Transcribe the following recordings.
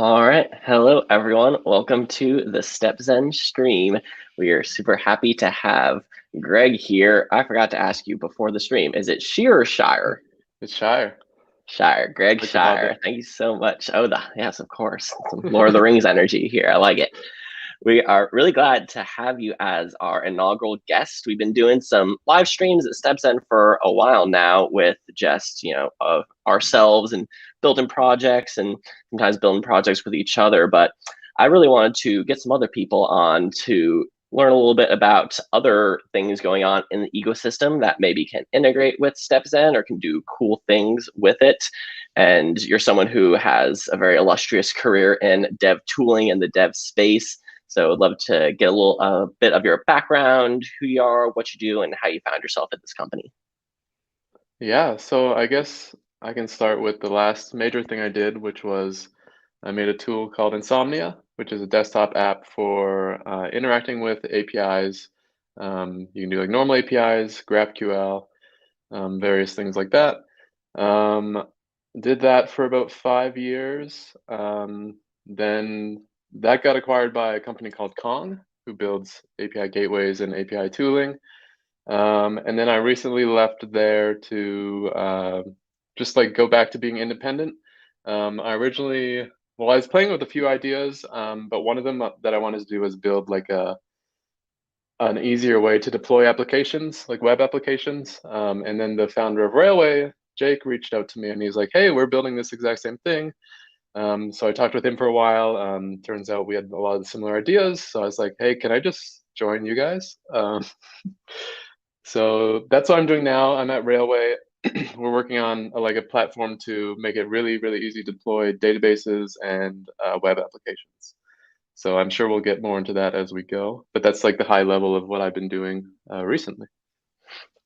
All right. Hello, everyone. Welcome to the StepZen stream. We are super happy to have Greg here. I forgot to ask you before the stream. Is it Sheer or Shire? It's Shire, Shire, Greg like the Hobbit. Shire. Thank you so much. Yes, of course. Some Lord of the Rings energy here. I like it. We are really glad to have you as our inaugural guest. We've been doing some live streams at StepZen for a while now with just, of ourselves and building projects and sometimes building projects with each other. But I really wanted to get some other people on to learn a little bit about other things going on in the ecosystem that maybe can integrate with StepZen or can do cool things with it. And you're someone who has a very illustrious career in dev tooling and the dev space. So I'd love to get a little bit of your background, who you are, what you do, and how you found yourself at this company. Yeah, so I guess I can start with the last major thing I did, which was I made a tool called Insomnia, which is a desktop app for interacting with APIs. You can do like normal APIs, GraphQL, various things like that. Um, did that for about 5 years. Then that got acquired by a company called Kong, who builds API gateways and API tooling. And then I recently left there to just like go back to being independent. I originally, well, I was playing with a few ideas, but one of them that I wanted to do was build like an easier way to deploy applications, like web applications. And then the founder of Railway, Jake, reached out to me and he's like, "Hey, we're building this exact same thing." So I talked with him for a while. Turns out we had a lot of similar ideas. So I was like, "Hey, can I just join you guys?" So that's what I'm doing now. I'm at Railway. We're working on like a platform to make it really, really easy to deploy databases and web applications. So I'm sure we'll get more into that as we go. But that's like the high level of what I've been doing recently.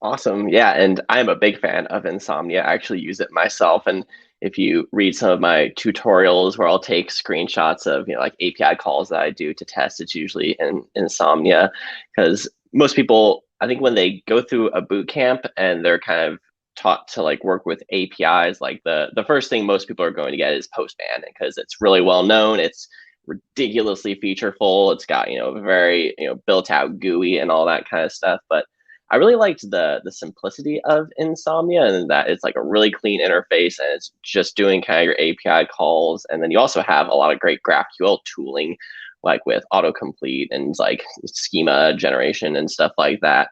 Awesome. Yeah, and I'm a big fan of Insomnia. I actually use it myself. And if you read some of my tutorials where I'll take screenshots of, like API calls that I do to test, it's usually in Insomnia. Because most people, I think when they go through a boot camp and they're kind of taught to like work with APIs, like the first thing most people are going to get is Postman because it's really well known. It's ridiculously featureful. It's got, very, built out GUI and all that kind of stuff. But I really liked the simplicity of Insomnia and that it's like a really clean interface and it's just doing kind of your API calls. And then you also have a lot of great GraphQL tooling, like with autocomplete and like schema generation and stuff like that.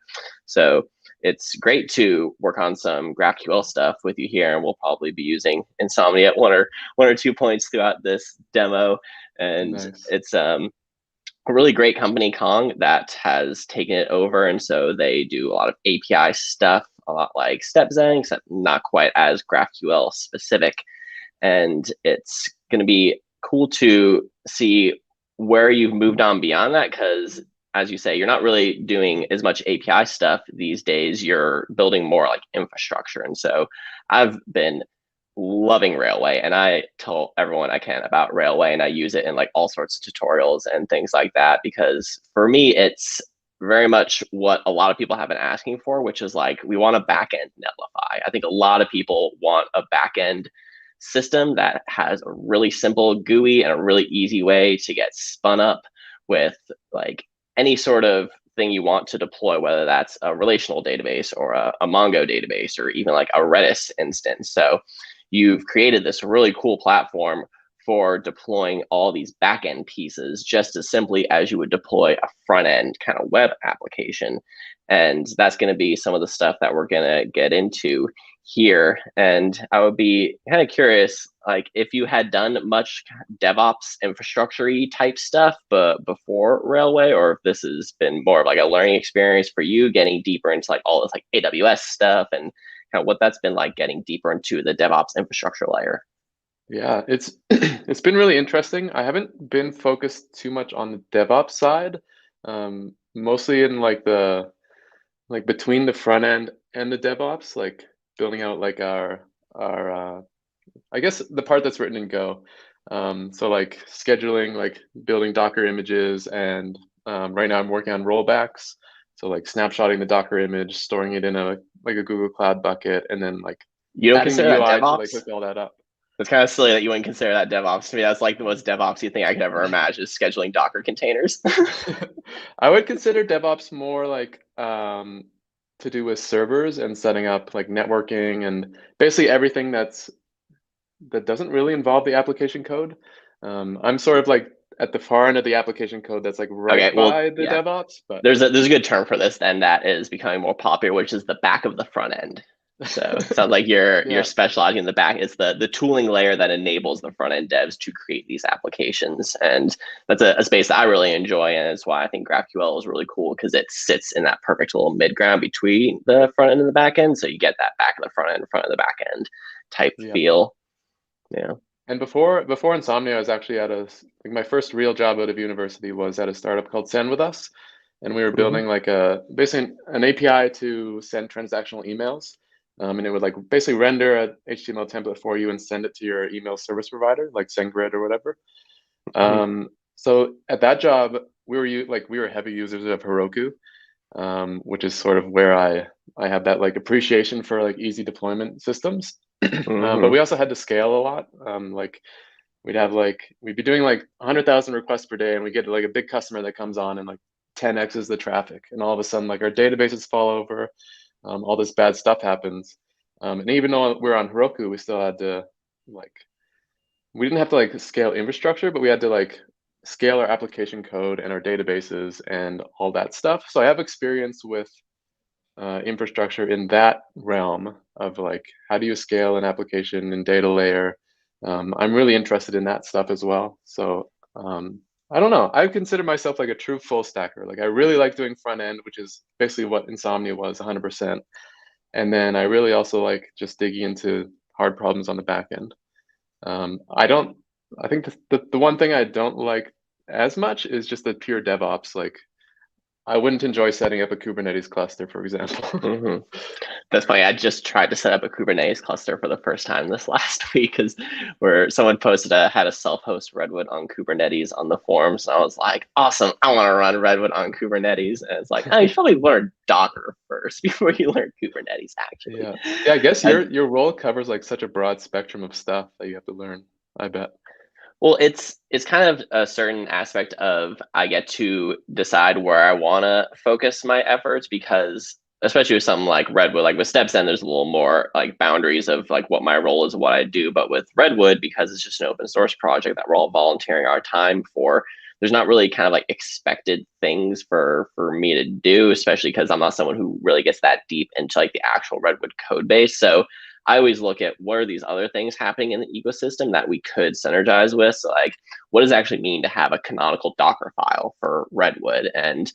So it's great to work on some GraphQL stuff with you here, and we'll probably be using Insomnia at one or 2 points throughout this demo. And Nice. it's a really great company, Kong, that has taken it over. And so they do a lot of API stuff, a lot like StepZen, except not quite as GraphQL specific. And it's going to be cool to see where you've moved on beyond that because as you say, you're not really doing as much API stuff these days. You're building more like infrastructure. And so I've been loving Railway, and I tell everyone I can about Railway, and I use it in like all sorts of tutorials and things like that because for me, it's very much what a lot of people have been asking for, which is like we want a backend Netlify. I think a lot of people want a backend system that has a really simple GUI and a really easy way to get spun up with like any sort of thing you want to deploy, whether that's a relational database or a Mongo database or even like a Redis instance. So you've created this really cool platform for deploying all these backend pieces just as simply as you would deploy a front end kind of web application. And that's going to be some of the stuff that we're going to get into here. And I would be kind of curious, like if you had done much DevOps infrastructure type stuff, but before Railway, or if this has been more of like a learning experience for you, getting deeper into like all this like AWS stuff and kind of what that's been like getting deeper into the DevOps infrastructure layer. Yeah, it's it's been really interesting. I haven't been focused too much on the DevOps side, mostly in like between the front end and the DevOps, like building out like our I guess the part that's written in Go. So like scheduling, like building Docker images, and right now I'm working on rollbacks. So like snapshotting the Docker image, storing it in a like a Google Cloud bucket, and then like You don't adding the consider that UI to like DevOps? hook all that up. It's kind of silly that you wouldn't consider that DevOps. To me, that's like the most DevOpsy thing I could ever imagine is scheduling Docker containers. I would consider DevOps more like to do with servers and setting up like networking and basically everything that doesn't really involve the application code. I'm sort of like at the far end of the application code that's like Okay, right well, by the yeah, DevOps, but there's a good term for this then that is becoming more popular, which is the back of the front end. So it sounds like you're yeah, specializing in the back. It's the tooling layer that enables the front end devs to create these applications, and that's a space that I really enjoy, and it's why I think GraphQL is really cool because it sits in that perfect little mid ground between the front end and the back end. So you get that back of the front end, front of the back end type yeah. feel. Yeah. And before Insomnia, I was actually at like my first real job out of university was at a startup called Send with Us, and we were Mm-hmm. building like a basically an API to send transactional emails, and it would like basically render a HTML template for you and send it to your email service provider, like SendGrid or whatever. Mm-hmm. So at that job, we were heavy users of Heroku, which is sort of where I have that like appreciation for like easy deployment systems. But Mm-hmm. we also had to scale a lot. Like we'd be doing like 100,000 requests per day, and we get like a big customer that comes on and like 10x's the traffic, and all of a sudden like our databases fall over, all this bad stuff happens. And even though we're on Heroku, we still had to like we didn't have to like scale infrastructure, but we had to like scale our application code and our databases and all that stuff. So I have experience with infrastructure in that realm of like how do you scale an application and data layer. I'm really interested in that stuff as well. So I don't know. I consider myself like a true full stacker. Like I really like doing front end, which is basically what Insomnia was 100%. And then I really also like just digging into hard problems on the back end. I don't. I think the one thing I don't like as much is just the pure DevOps. Like I wouldn't enjoy setting up a Kubernetes cluster, for example. Mm-hmm. That's funny. I just tried to set up a Kubernetes cluster for the first time this last week because where someone posted had a self-host Redwood on Kubernetes on the forums. And I was like, awesome, I want to run Redwood on Kubernetes. And it's like, oh, you should probably learn Docker first before you learn Kubernetes, actually. Yeah. Yeah, I guess I, your role covers like such a broad spectrum of stuff that you have to learn, I bet. Well, it's kind of a certain aspect of I get to decide where I want to focus my efforts because especially with something like Redwood, like with StepZen, there's a little more like boundaries of like what my role is and what I do. But with Redwood, because it's just an open source project that we're all volunteering our time for, there's not really kind of like expected things for me to do, especially because I'm not someone who really gets that deep into like the actual Redwood code base. So I always look at what are these other things happening in the ecosystem that we could synergize with. So like, what does it actually mean to have a canonical Docker file for Redwood? And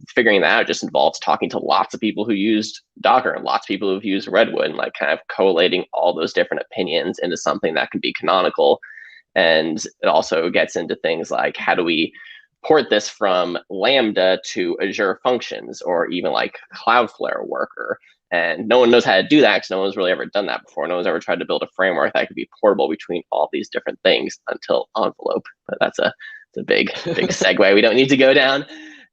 figuring that out just involves talking to lots of people who used Docker and lots of people who've used Redwood and like kind of collating all those different opinions into something that can be canonical. And it also gets into things like how do we port this from Lambda to Azure Functions or even like Cloudflare Worker. And no one knows how to do that because no one's really ever done that before. No one's ever tried to build a framework that could be portable between all these different things until Envelope. But it's a big segue we don't need to go down.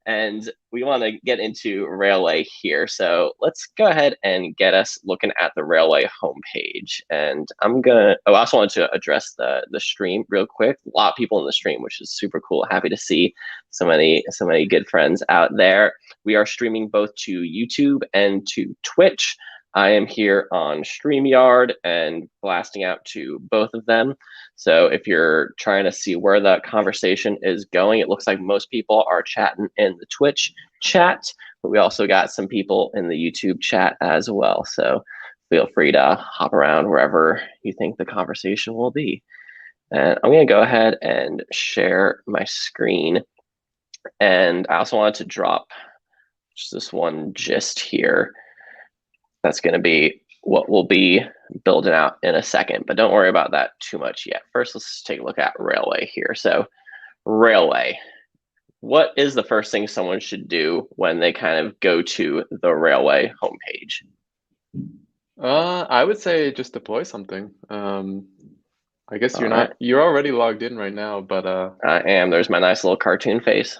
And we want to get into Railway here. So let's go ahead and get us looking at the Railway homepage. And I also wanted to address the stream real quick. A lot of people in the stream, which is super cool. Happy to see so many good friends out there. We are streaming both to YouTube and to Twitch. I am here on StreamYard and blasting out to both of them. So if you're trying to see where the conversation is going, it looks like most people are chatting in the Twitch chat, but we also got some people in the YouTube chat as well. So feel free to hop around wherever you think the conversation will be. And I'm going to go ahead and share my screen. And I also wanted to drop just this one gist here. That's going to be what we'll be building out in a second, but don't worry about that too much yet. First, let's take a look at Railway here. So Railway, what is the first thing someone should do when they kind of go to the Railway homepage? I would say just deploy something. I guess All right, you're already logged in right now, but I am. There's my nice little cartoon face.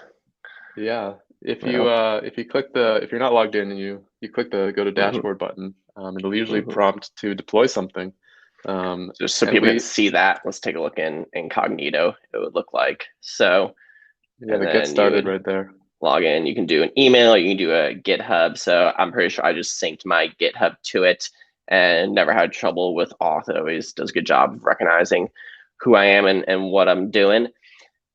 yeah, Well, if you click if you're not logged in and you click the go to mm-hmm, dashboard button, it'll usually mm-hmm. prompt to deploy something. Just so And people can we, see that, let's take a look in incognito. It would look like so, yeah, and the get then you started would right there. log in. You can do an email, you can do a GitHub. So I'm pretty sure I just synced my GitHub to it and never had trouble with auth. It always does a good job of recognizing who I am and what I'm doing.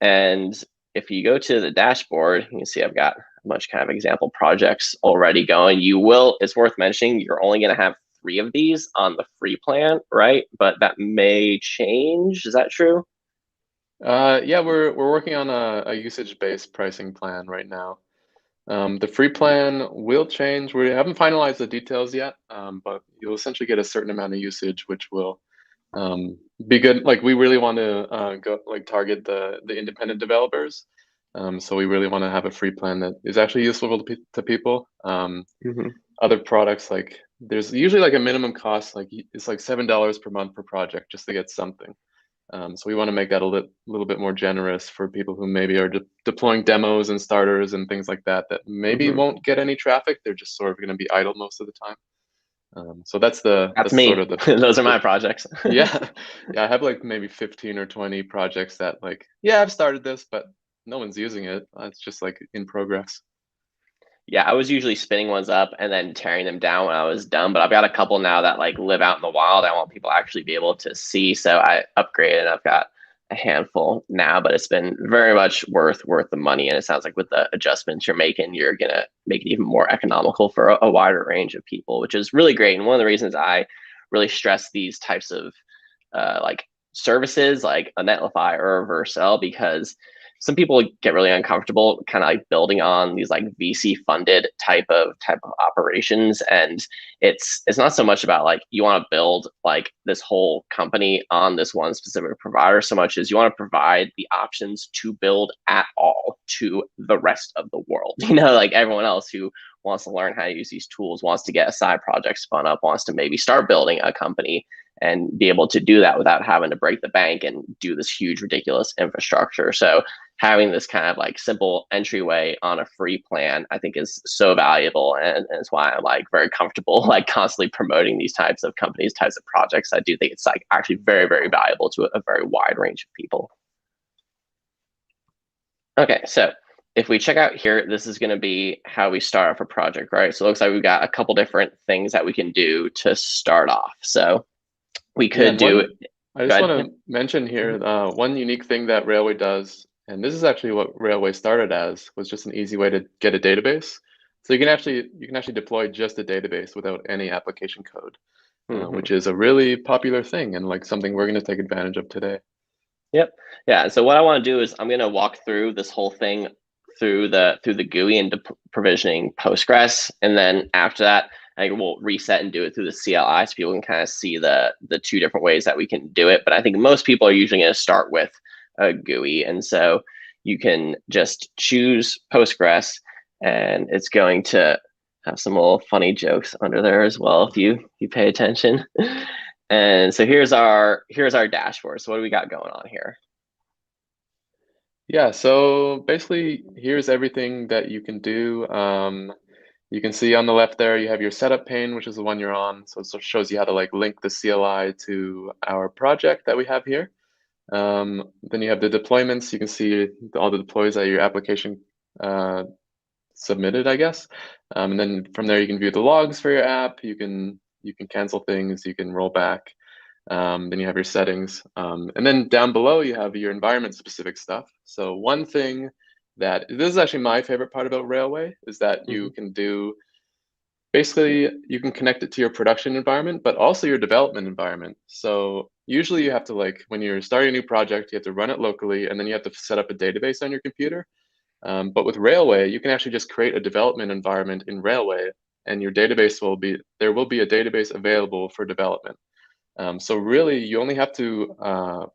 And if you go to the dashboard, you can see I've got a bunch of kind of example projects already going. It's worth mentioning, you're only going to have 3 of these on the free plan, right? But that may change. Is that true? Yeah, we're working on a usage-based pricing plan right now. The free plan will change. We haven't finalized the details yet, but you'll essentially get a certain amount of usage, which will be good. Like we really want to go like target the independent developers. So we really want to have a free plan that is actually useful to people. Mm-hmm. Other products like there's usually like a minimum cost, like it's like $7 per month per project just to get something. So we want to make that a little bit more generous for people who maybe are deploying demos and starters and things like that maybe Mm-hmm. won't get any traffic. They're just sort of going to be idle most of the time. So That's that's sort me. of Those are the my projects. yeah, yeah. I have like maybe 15 or 20 projects that like yeah I've started this, but no one's using it. It's just like in progress. Yeah, I was usually spinning ones up and then tearing them down when I was done. But I've got a couple now that like live out in the wild. I want people to actually be able to see. So I upgraded and I've got a handful now, but it's been very much worth the money. And it sounds like with the adjustments you're making, you're gonna make it even more economical for a wider range of people, which is really great. And one of the reasons I really stress these types of like services like a Netlify or a Vercel, because some people get really uncomfortable kind of like building on these like VC funded type of operations. And it's not so much about like you want to build like this whole company on this one specific provider so much as you want to provide the options to build at all to the rest of the world. Like everyone else who wants to learn how to use these tools, wants to get a side project spun up, wants to maybe start building a company and be able to do that without having to break the bank and do this huge ridiculous infrastructure. So having this kind of like simple entryway on a free plan, I think is so valuable. And it's why I'm like very comfortable like constantly promoting these types of companies, types of projects. I do think it's like actually very, very valuable to a very wide range of people. Okay, so if we check out here, this is going to be how we start off a project, right? So it looks like we've got a couple different things that we can do to start off. So we Yeah, could and do, I go just want ahead. to mention Yeah. here, one unique thing that Railway does, and this is actually what Railway started as, was just an easy way to get a database. So you can actually deploy just a database without any application code, Mm-hmm. which is a really popular thing and like something we're going to take advantage of today. Yep. Yeah. So what I want to do is I'm going to walk through this whole thing through the GUI and provisioning Postgres, and then after that, I think we'll reset and do it through the CLI so people can kind of see the 2 different ways that we can do it. But I think most people are usually going to start with a GUI, and so you can just choose Postgres, and it's going to have some little funny jokes under there as well if you pay attention. And so here's our dashboard. So what do we got going on here? Yeah, so basically here's everything that you can do. You can see on the left there, you have your setup pane, which is the one you're on. So it shows you how to like link the CLI to our project that we have here. Then you have the deployments. You can see all the deploys that your application submitted, I guess. And then from there, you can view the logs for your app. You can cancel things. You can roll back. Then you have your settings. And then down below, you have your environment specific stuff. So one thing that this is actually my favorite part about Railway is that you Mm-hmm. can do basically you can connect it to your production environment, but also your development environment. So usually you have to like when you're starting a new project, you have to run it locally, and then you have to set up a database on your computer. But with Railway, you can actually just create a development environment in Railway, and your database there will be a database available for development. So really, you only have to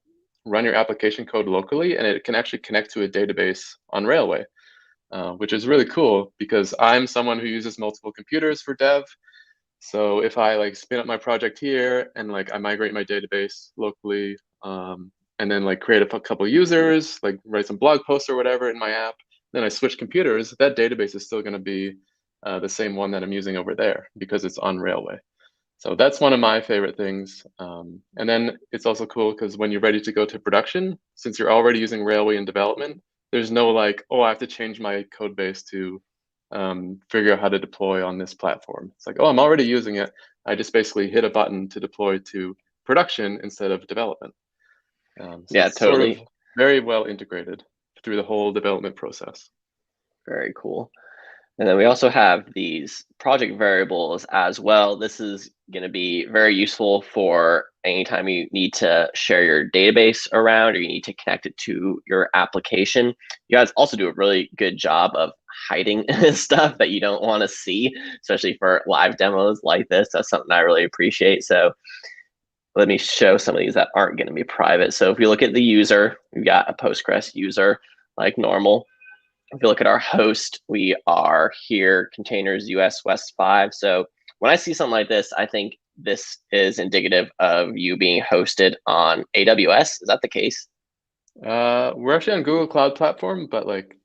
run your application code locally, and it can actually connect to a database on Railway, which is really cool because I'm someone who uses multiple computers for dev. So if I like spin up my project here and like I migrate my database locally, and then like create a couple users, like write some blog posts or whatever in my app, then I switch computers, that database is still going to be the same one that I'm using over there because it's on Railway. So that's one of my favorite things. And then it's also cool because when you're ready to go to production, since you're already using Railway in development, there's no like, oh, I have to change my code base to figure out how to deploy on this platform. It's like, oh, I'm already using it. I just basically hit a button to deploy to production instead of development. So Yeah, it's sort of totally. very well integrated through the whole development process. Very cool. And then we also have these project variables as well. This is going to be very useful for anytime you need to share your database around or you need to connect it to your application. You guys also do a really good job of hiding stuff that you don't want to see, especially for live demos like this. That's something I really appreciate. So let me show some of these that aren't going to be private. So if we look at the user, we've got a Postgres user like normal. If you look at our host, we are here, containers US West 5. So when I see something like this, I think this is indicative of you being hosted on AWS. Is that the case? We're actually on Google Cloud Platform, but like,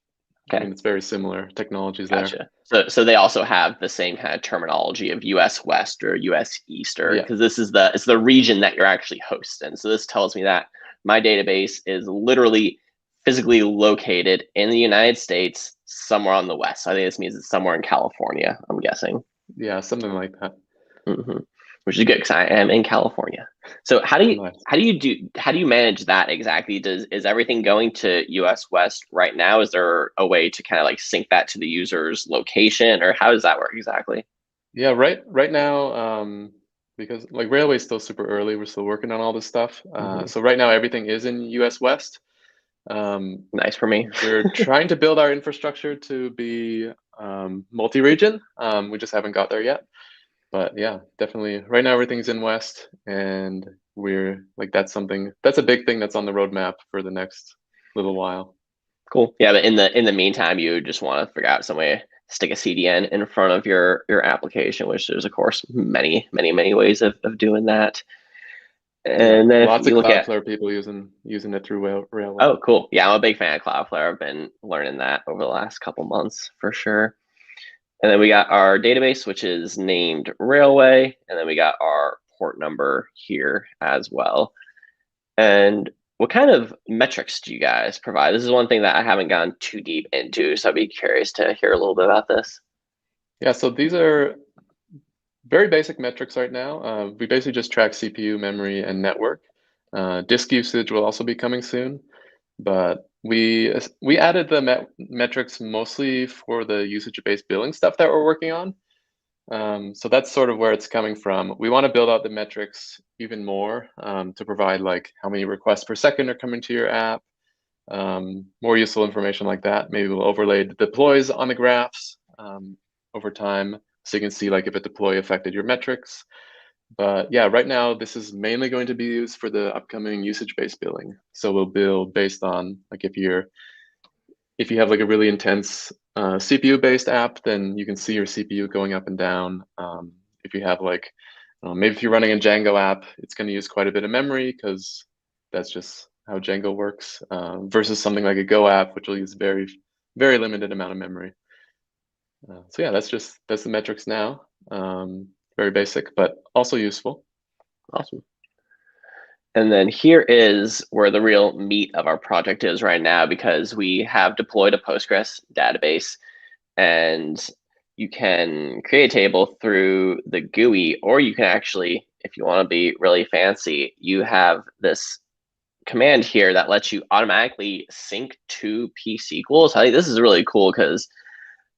I Okay, mean, it's very similar technologies there. gotcha. So they also have the same kind of terminology of US West or US East, or Yeah. because this is the region that you're actually hosting. So this tells me that my database is literally physically located in the United States, somewhere on the west. So I think this means it's somewhere in California, I'm guessing. Yeah, something like that. Hmm. Which is good because I am in California. So Nice. how do you manage that exactly? Is everything going to US West right now? Is there a way to kind of like sync that to the user's location, or how does that work exactly? Yeah, right now, because like Railway is still super early, we're still working on all this stuff. Hmm. So right now everything is in US West. Um, Nice for me. we're trying to build our infrastructure to be multi-region. We just haven't got there yet. But yeah, definitely. Right now everything's in West, and we're like that's a big thing that's on the roadmap for the next little while. Cool. Yeah, but in the meantime, you just want to figure out some way to stick a CDN in front of your application, which there's of course many ways of doing that. Yeah, And then if lots of you look at Cloudflare people using it through Railway. oh, cool. Yeah, I'm a big fan of Cloudflare. I've been learning that over the last couple months for sure. And then we got our database, which is named Railway. And then we got our port number here as well. And what kind of metrics do you guys provide? This is one thing that I haven't gone too deep into. So I'd be curious to hear a little bit about this. Yeah, so these are very basic metrics right now. We basically just track CPU, memory, and network. Disk usage will also be coming soon, but we added the metrics mostly for the usage-based billing stuff that we're working on. So that's sort of where it's coming from. We want to build out the metrics even more to provide like how many requests per second are coming to your app, more useful information like that. Maybe we'll overlay the deploys on the graphs over time so you can see like if a deploy affected your metrics. But yeah, right now this is mainly going to be used for the upcoming usage-based billing. So we'll bill based on like if you have like a really intense CPU-based app, then you can see your CPU going up and down. If you have like maybe if you're running a Django app, it's going to use quite a bit of memory because that's just how Django works. Versus something like a Go app, which will use very limited amount of memory. So yeah, that's the metrics now. Very basic, but also useful. Awesome. And then here is where the real meat of our project is right now, because we have deployed a Postgres database, and you can create a table through the GUI, or you can actually, if you want to be really fancy, you have this command here that lets you automatically sync to pSQL. So I think this is really cool because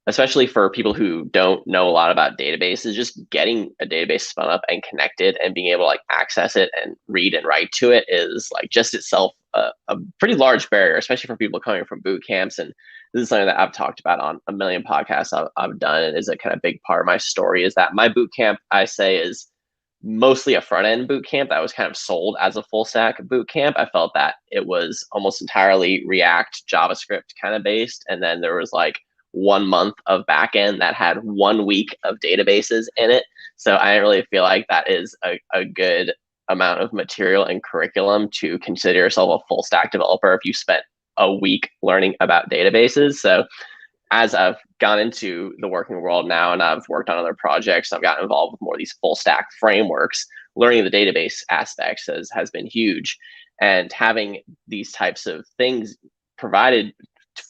especially for people who don't know a lot about databases, just getting a database spun up and connected and being able to like access it and read and write to it is like just itself a pretty large barrier, especially for people coming from boot camps. And this is something that I've talked about on a million podcasts I've done, and is a kind of big part of my story. Is that my boot camp, I say, is mostly a front end boot camp that was kind of sold as a full stack boot camp. I felt that it was almost entirely React, JavaScript kind of based, and then there was like 1 month of backend that had 1 week of databases in it. So I really feel like that is a good amount of material and curriculum to consider yourself a full stack developer if you spent a week learning about databases. So as I've gone into the working world now and I've worked on other projects, I've gotten involved with more of these full stack frameworks. Learning the database aspects has been huge, and having these types of things provided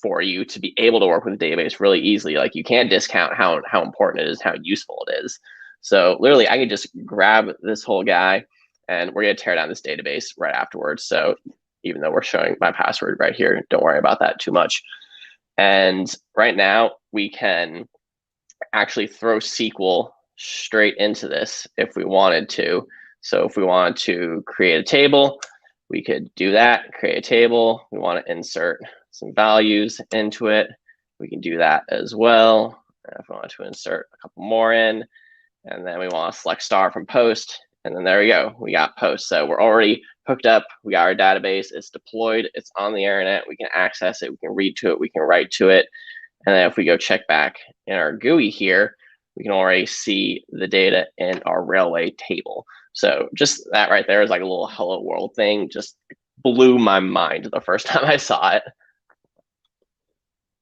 for you to be able to work with the database really easily. Like, you can't discount how important it is, how useful it is. So literally, I can just grab this whole guy, and we're going to tear down this database right afterwards. So even though we're showing my password right here, don't worry about that too much. And right now, we can actually throw SQL straight into this if we wanted to. So if we wanted to create a table, we could do that, create a table. We want to insert some values into it, we can do that as well. If we want to insert a couple more in, and then we want to select star from post, and then there we go, we got post. So we're already hooked up, we got our database, it's deployed, it's on the internet, we can access it, we can read to it, we can write to it. And then if we go check back in our GUI here, we can already see the data in our railway table. So just that right there is like a little hello world thing, just blew my mind the first time I saw it.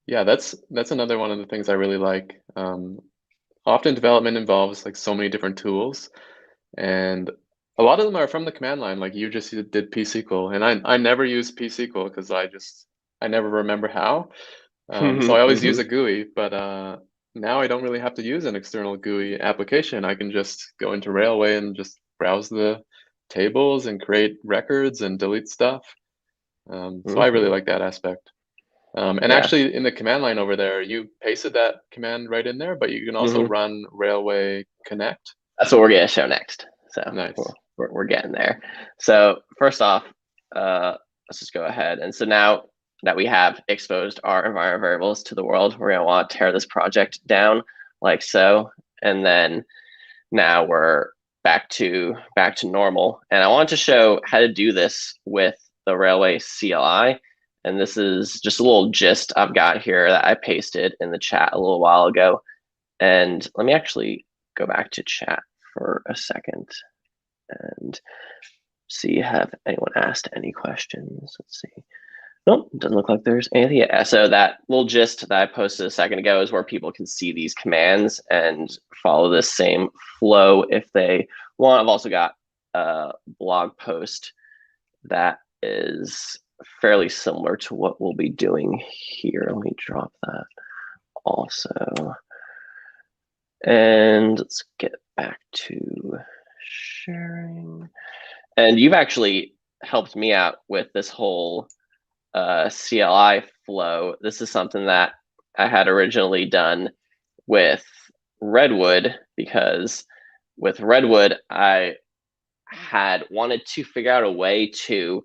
Yeah, that's another one of the things I really like. Often development involves like so many different tools, and a lot of them are from the command line. Like you just did pSQL, and I never use pSQL because I never remember how. So I always use a GUI, but now I don't really have to use an external GUI application. I can just go into Railway and just browse the tables and create records and delete stuff. So I really like that aspect. And Yeah. actually, in the command line over there, you pasted that command right in there, but you can also run Railway connect. That's what we're going to show next. So Nice. we're getting there. So first off, let's just go ahead. And so now that we have exposed our environment variables to the world, we're going to want to tear this project down like so. And then now we're back to normal. And I want to show how to do this with the Railway CLI. And this is just a little gist I've got here that I pasted in the chat a little while ago. And let me actually go back to chat for a second and see, have anyone asked any questions. Let's see. Nope, doesn't look like there's anything yet. So that little gist that I posted a second ago is where people can see these commands and follow this same flow if they want. I've also got a blog post that is fairly similar to what we'll be doing here. Let me drop that also. And let's get back to sharing. And you've actually helped me out with this whole CLI flow. This is something that I had originally done with Redwood, because with Redwood, I had wanted to figure out a way to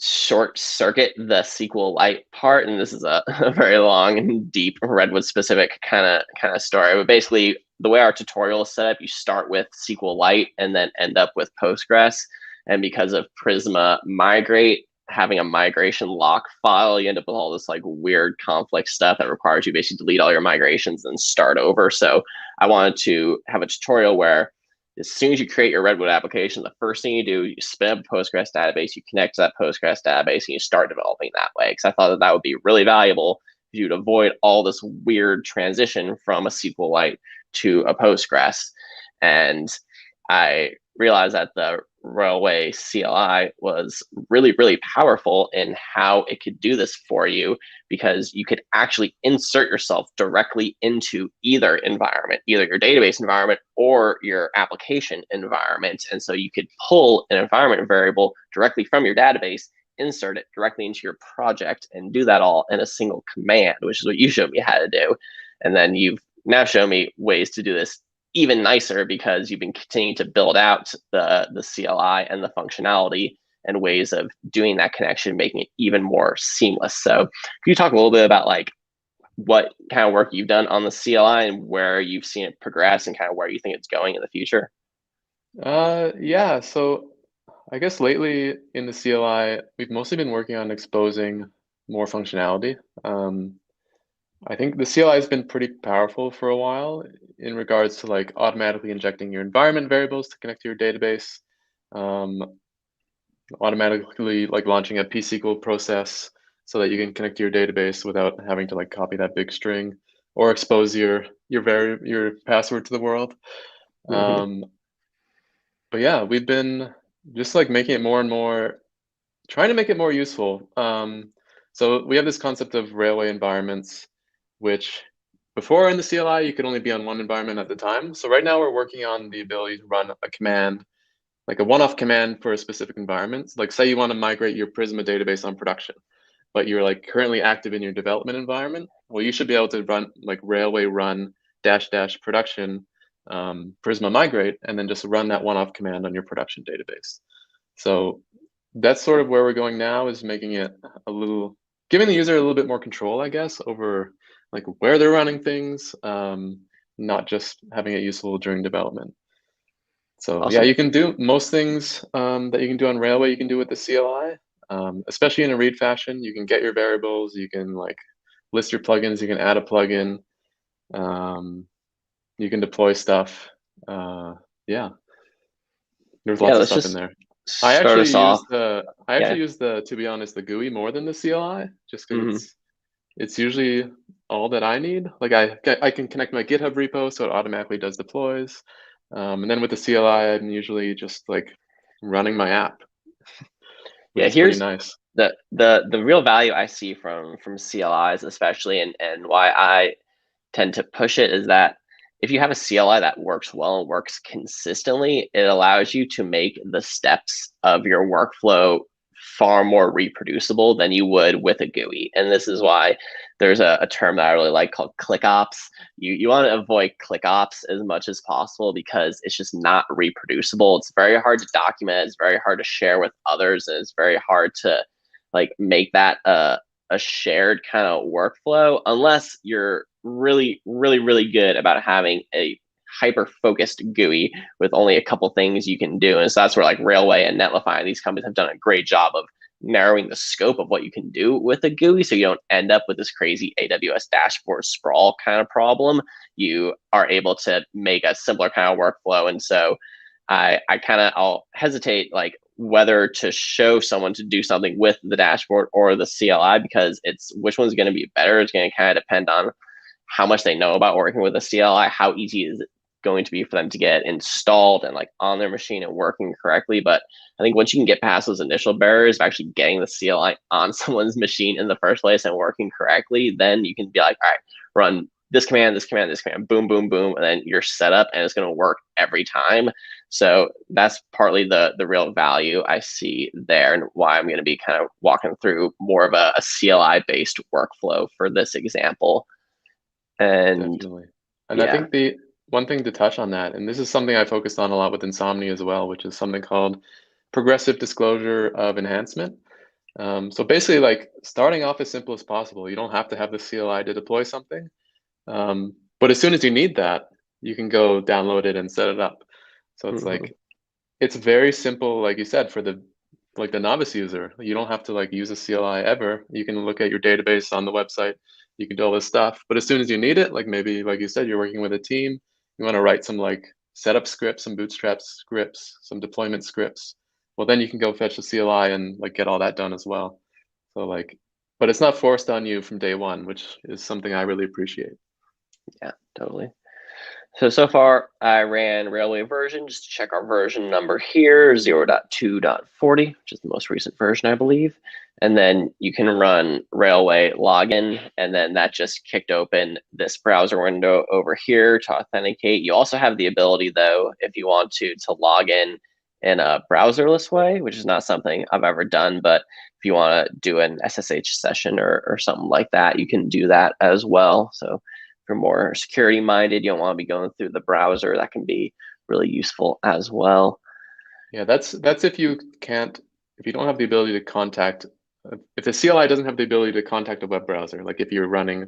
short circuit the SQLite part, and this is a very long and deep Redwood specific kind of story. But basically, the way our tutorial is set up, you start with SQLite and then end up with Postgres. And because of Prisma Migrate having a migration lock file, you end up with all this like weird conflict stuff that requires you basically delete all your migrations and start over. So I wanted to have a tutorial where as soon as you create your Redwood application, the first thing you do, you spin up a Postgres database, you connect to that Postgres database, and you start developing that way. Because I thought that that would be really valuable. You'd avoid all this weird transition from a SQLite to a Postgres. And I realized that the Railway CLI was really, really powerful in how it could do this for you, because you could actually insert yourself directly into either environment, either your database environment or your application environment. And so you could pull an environment variable directly from your database, insert it directly into your project, and do that all in a single command, which is what you showed me how to do. And then you've now shown me ways to do this even nicer, because you've been continuing to build out the CLI and the functionality and ways of doing that connection, making it even more seamless. So can you talk a little bit about like what kind of work you've done on the CLI and where you've seen it progress and kind of where you think it's going in the future? Yeah, so I guess lately in the CLI, we've mostly been working on exposing more functionality. I think the CLI has been pretty powerful for a while in regards to like automatically injecting your environment variables to connect to your database, automatically like launching a pSQL process so that you can connect to your database without having to like copy that big string or expose your password to the world. Hmm. But yeah, we've been just like making it more and more, trying to make it more useful. So we have this concept of railway environments, which before in the CLI, you could only be on one environment at the time. So right now we're working on the ability to run a command, like a one-off command for a specific environment. Like say you want to migrate your Prisma database on production, but you're like currently active in your development environment. Well, you should be able to run like railway run dash dash production Prisma migrate, and then just run that one-off command on your production database. So that's sort of where we're going now, is making it a little, giving the user a little bit more control, I guess, over like where they're running things, not just having it useful during development. So yeah, Awesome. you can do most things that you can do on Railway, you can do with the CLI, especially in a read fashion. You can get your variables, you can like list your plugins, you can add a plugin, um, you can deploy stuff. Yeah, there's Yeah, lots of let's stuff in just there. start us off. I actually Yeah. use the, to be honest, the GUI more than the CLI, just because Hmm. it's usually all that I need. Like I can connect my GitHub repo so it automatically does deploys. And then with the CLI, I'm usually just like running my app, which Yeah, is pretty here's nice. the real value I see from CLIs, especially, and why I tend to push it, is that if you have a CLI that works well and works consistently, it allows you to make the steps of your workflow far more reproducible than you would with a GUI. And this is why there's a term that I really like called click ops. You want to avoid click ops as much as possible because it's just not reproducible. It's very hard to document. It's very hard to share with others, and it's very hard to like make that a shared kind of workflow unless you're really good about having a hyper focused GUI with only a couple things you can do. And so that's where like Railway and Netlify and these companies have done a great job of narrowing the scope of what you can do with a GUI, so you don't end up with this crazy AWS dashboard sprawl kind of problem. You are able to make a simpler kind of workflow. And so I'll hesitate like whether to show someone to do something with the dashboard or the CLI, because it's which one's going to be better. It's going to kind of depend on how much they know about working with a CLI, how easy is it going to be for them to get installed and like on their machine and working correctly. But I think once you can get past those initial barriers of actually getting the CLI on someone's machine in the first place and working correctly, then you can be like, all right, run this command, this command, this command, boom, boom, boom, and then you're set up and it's going to work every time. So that's partly the real value I see there, and why I'm going to be kind of walking through more of a CLI based workflow for this example. And Definitely. And I yeah. think the one thing to touch on that, and this is something I focused on a lot with Insomnia as well, which is something called progressive disclosure of enhancement. So basically, like starting off as simple as possible. You don't have to have the CLI to deploy something. But as soon as you need that, you can go download it and set it up. So it's Mm-hmm. like, it's very simple, like you said, for the novice user. You don't have to like use a CLI ever. You can look at your database on the website. You can do all this stuff. But as soon as you need it, like maybe like you said, you're working with a team, you want to write some like setup scripts, some bootstrap scripts, some deployment scripts. Well, then you can go fetch the CLI and like get all that done as well. So like, but it's not forced on you from day one, which is something I really appreciate. Yeah, totally. So far, I ran Railway version just to check our version number here, 0.2.40, which is the most recent version, I believe. And then you can run Railway login, and then that just kicked open this browser window over here to authenticate. You also have the ability, though, if you want to log in a browserless way, which is not something I've ever done, but if you want to do an SSH session or something like that, you can do that as well. So if you're more security minded, you don't want to be going through the browser, that can be really useful as well. Yeah, that's if you can't, if you don't have the ability to contact, if the CLI doesn't have the ability to contact a web browser, like if you're running,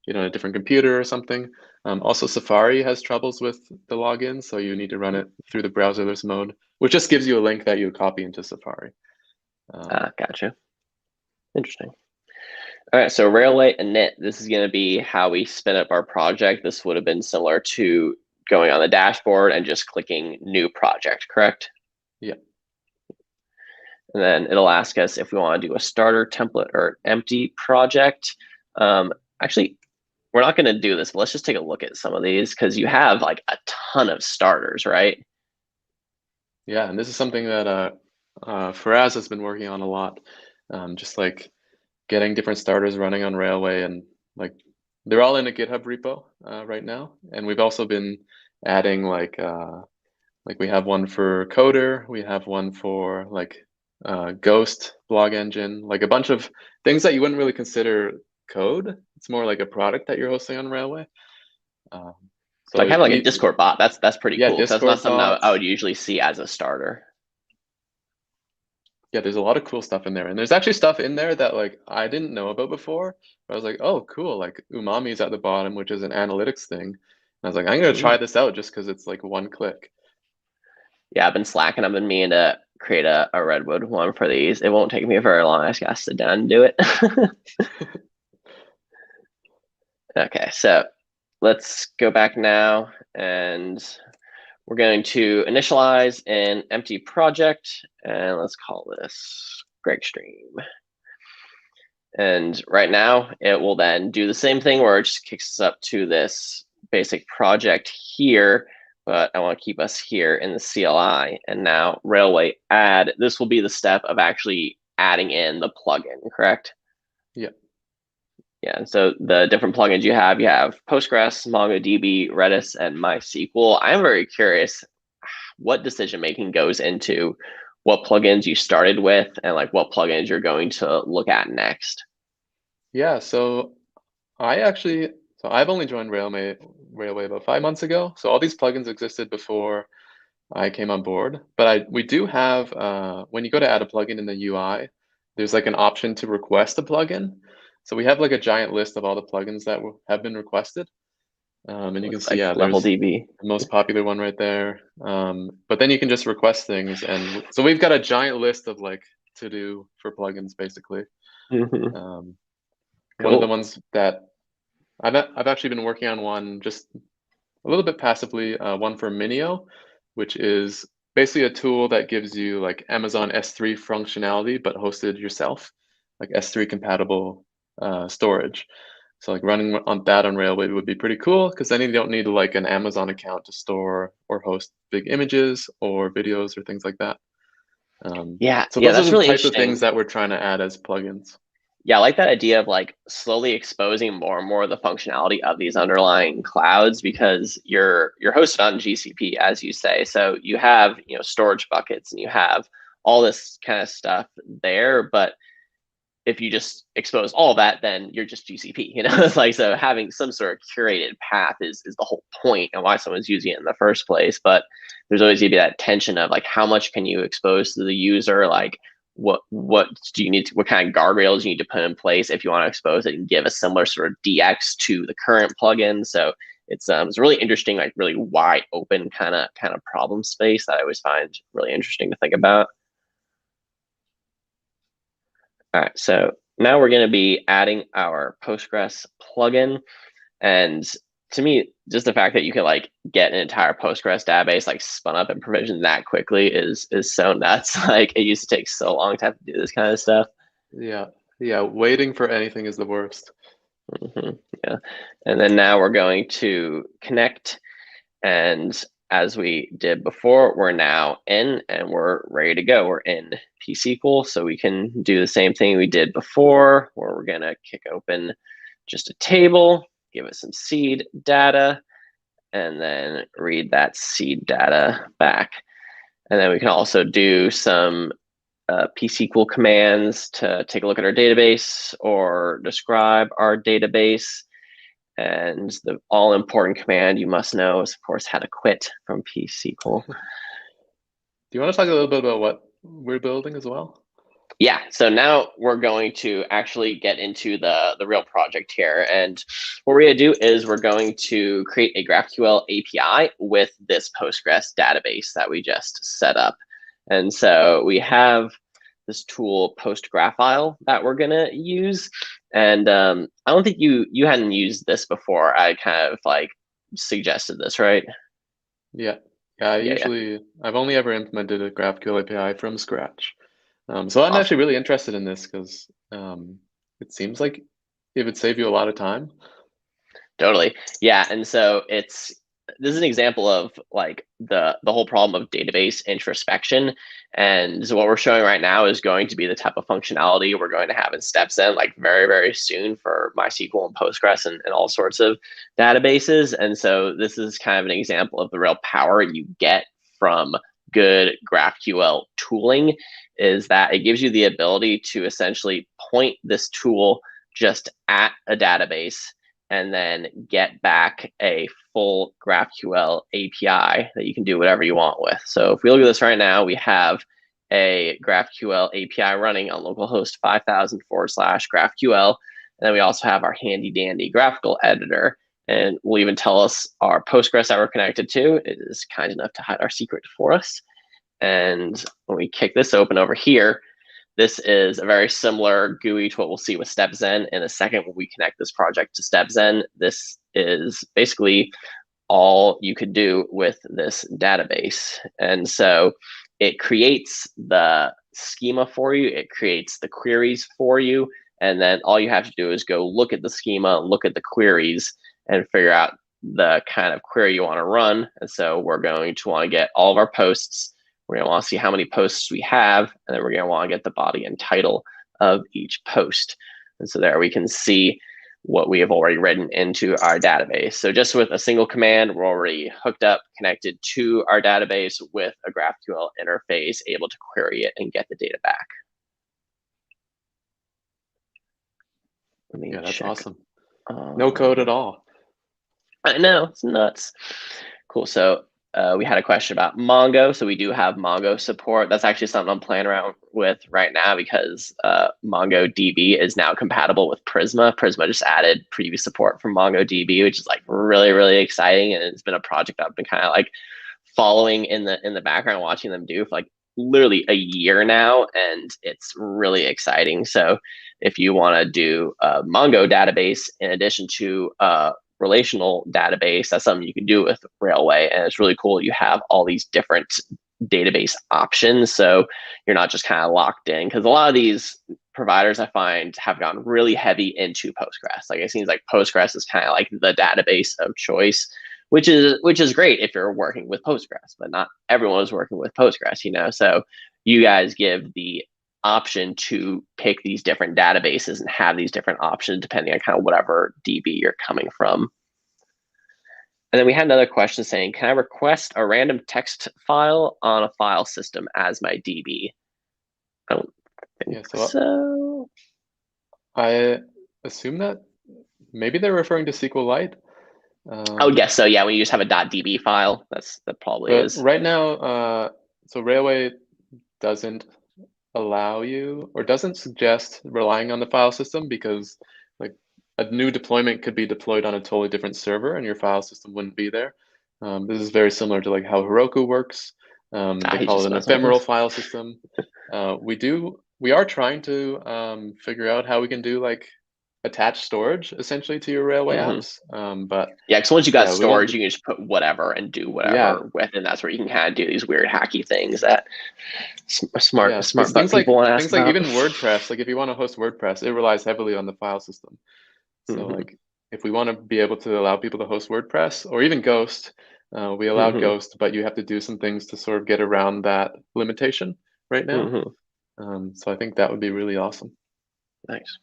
on a different computer or something. Also, Safari has troubles with the login, so you need to run it through the browserless mode, which just gives you a link that you copy into Safari. Gotcha. Interesting. All right, so Railway init, this is going to be how we spin up our project. This would have been similar to going on the dashboard and just clicking new project, correct? Yeah. And then it'll ask us if we want to do a starter template or empty project. Actually, we're not going to do this, but let's just take a look at some of these because you have like a ton of starters, right? Yeah, and this is something that Faraz has been working on a lot, just like getting different starters running on Railway, and like they're all in a GitHub repo right now. And we've also been adding like we have one for Coder, we have one for like Ghost blog engine, like a bunch of things that you wouldn't really consider code. It's more like a product that you're hosting on Railway. Um, Like so having like a Discord bot, that's pretty yeah, cool because that's not Discord something I bots. would usually see as a starter. Yeah, there's a lot of cool stuff in there. And there's actually stuff in there that like I didn't know about before. I was like, oh, cool. Like Umami's at the bottom, which is an analytics thing. And I was like, I'm gonna try this out just because it's like one click. Yeah, I've been slacking. I've been meaning to create a redwood one for these. It won't take me very long. I just gotta sit down and do it. Okay, so let's go back now and we're going to initialize an empty project and let's call this Greg Stream. And right now it will then do the same thing where it just kicks us up to this basic project here, but I want to keep us here in the CLI. And now Railway add, this will be the step of actually adding in the plugin, correct? Yeah. Yeah, and so the different plugins you have Postgres, MongoDB, Redis, and MySQL. I'm very curious what decision making goes into what plugins you started with and like what plugins you're going to look at next. Yeah, so I've only joined Railway about 5 months ago. So all these plugins existed before I came on board. But we do have when you go to add a plugin in the UI, there's like an option to request a plugin. So we have like a giant list of all the plugins that have been requested. And you can Looks see, like yeah, level there's DB. the most popular one right there. But then you can just request things. And so we've got a giant list of like to do for plugins, basically. Mm-hmm. Um, one of the Cool. ones that I've actually been working on one just a little bit passively, one for Minio, which is basically a tool that gives you like Amazon S3 functionality, but hosted yourself, like S3 compatible storage. So like running on that on Railway would be pretty cool because then you don't need like an Amazon account to store or host big images or videos or things like that. Yeah, So yeah, those are that's the really types of interesting. things that we're trying to add as plugins. Yeah, I like that idea of like slowly exposing more and more of the functionality of these underlying clouds because you're hosted on GCP, as you say. So you have, storage buckets and you have all this kind of stuff there, but if you just expose all of that, then you're just GCP. It's like so having some sort of curated path is the whole point and why someone's using it in the first place. But there's always going to be that tension of like how much can you expose to the user, like what do you need to, what kind of guardrails you need to put in place if you want to expose it and give a similar sort of DX to the current plugin. So it's really interesting, like really wide open kind of problem space that I always find really interesting to think about. All right, so now we're going to be adding our Postgres plugin. And to me, just the fact that you can like get an entire Postgres database like spun up and provisioned that quickly is so nuts. Like it used to take so long to have to do this kind of stuff. Yeah. Yeah. Waiting for anything is the worst. Yeah. And then now we're going to connect. And as we did before, we're now in and we're ready to go. We're in pSQL, so we can do the same thing we did before, where we're gonna kick open just a table, give it some seed data, and then read that seed data back. And then we can also do some pSQL commands to take a look at our database or describe our database. And the all important command you must know is, of course, how to quit from pSQL. Do you want to talk a little bit about what we're building as well? Yeah, so now we're going to actually get into the real project here. And what we're going to do is we're going to create a GraphQL API with this Postgres database that we just set up. And so we have this tool PostgreSQL that we're going to use. And I don't think you hadn't used this before. I kind of like suggested this, right? Yeah. Yeah, Yeah, yeah. I've only ever implemented a GraphQL API from scratch. So I'm Awesome. actually really interested in this because it seems like it would save you a lot of time. Totally. Yeah. And so this is an example of like the whole problem of database introspection. And so what we're showing right now is going to be the type of functionality we're going to have in StepZen like very, very soon for MySQL and Postgres and all sorts of databases. And so this is kind of an example of the real power you get from good GraphQL tooling, is that it gives you the ability to essentially point this tool just at a database and then get back a full GraphQL API that you can do whatever you want with. So if we look at this right now, we have a GraphQL API running on localhost 5000 / GraphQL. And then we also have our handy dandy graphical editor. And will even tell us our Postgres that we're connected to. It is kind enough to hide our secret for us. And when we kick this open over here, this is a very similar GUI to what we'll see with StepZen in a second when we connect this project to StepZen. This is basically all you could do with this database. And so it creates the schema for you, it creates the queries for you, and then all you have to do is go look at the schema, look at the queries, and figure out the kind of query you want to run. And so we're going to want to get all of our posts. We're going to want to see how many posts we have, and then we're going to want to get the body and title of each post. And so there we can see what we have already written into our database. So just with a single command, we're already hooked up, connected to our database with a GraphQL interface, able to query it and get the data back. Yeah, that's check. awesome. No code at all. I know, it's nuts. Cool. So we had a question about Mongo. So we do have Mongo support. That's actually something I'm playing around with right now because MongoDB is now compatible with Prisma. Prisma just added preview support for MongoDB, which is like really, really exciting. And it's been a project I've been kind of like following in the background, watching them do for like literally a year now, and it's really exciting. So if you want to do a Mongo database in addition to relational database, that's something you can do with Railway, and it's really cool. You have all these different database options, so you're not just kind of locked in, because a lot of these providers I find have gone really heavy into Postgres. Like it seems like Postgres is kind of like the database of choice, which is great if you're working with Postgres, but not everyone is working with Postgres, you know. So you guys give the option to pick these different databases and have these different options depending on kind of whatever DB you're coming from. And then we had another question saying, can I request a random text file on a file system as my DB? I don't think so. I assume that maybe they're referring to SQLite. I would guess so. Yeah, when you just have a .db file, that probably but is. right now, so Railway doesn't allow you or doesn't suggest relying on the file system because like a new deployment could be deployed on a totally different server and your file system wouldn't be there. This is very similar to like how Heroku works. They He call just it an messing with ephemeral us. file system. We are trying to figure out how we can do like attached storage essentially to your Railway apps. But Yeah, because once you got yeah, we won't storage, be, you can just put whatever and do yeah, whatever with, and that's where you can kind of do these weird hacky things that smart yeah, because butt people want to ask things like about. even WordPress, like if you want to host WordPress, it relies heavily on the file system. So Mm-hmm. like if we want to be able to allow people to host WordPress or even Ghost, we allow Mm-hmm. Ghost, but you have to do some things to sort of get around that limitation right now. Mm-hmm. So I think that would be really awesome. Nice.